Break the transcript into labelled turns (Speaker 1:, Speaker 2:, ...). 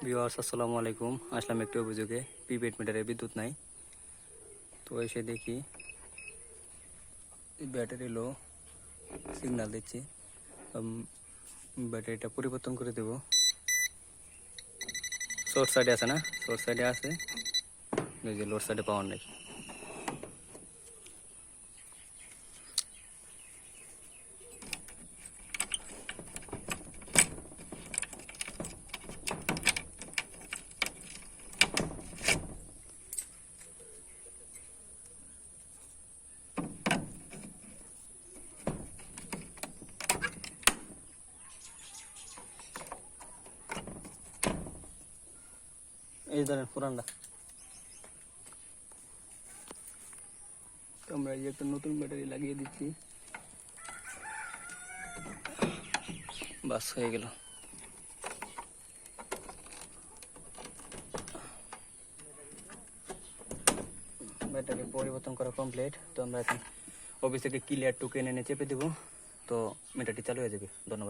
Speaker 1: Viewers আসসালামু আলাইকুম। আসলাম একটু অভিযোগে প্রিপেড মিটারে বিদ্যুৎ নাই। তো এসে দেখি ব্যাটারি লো, সিগন্যাল দিচ্ছি। ব্যাটারিটা পরিবর্তন করে দেব। শর্ট সাইডে আছে না, শর্ট সাইডে আছে, এই যে লোড সাইডে পাওয়ার নেই। এই ধরেন পুরানটা। তো আমরা এই একটা নতুন ব্যাটারি লাগিয়ে দিচ্ছি, বাস হয়ে গেল। ব্যাটারি পরিবর্তন করা কমপ্লিট। তো আমরা এখন অফিস থেকে ক্লিয়ার টুকে এনে চেপে দেবো, তো মিটারটি চালু হয়ে যাবে। ধন্যবাদ।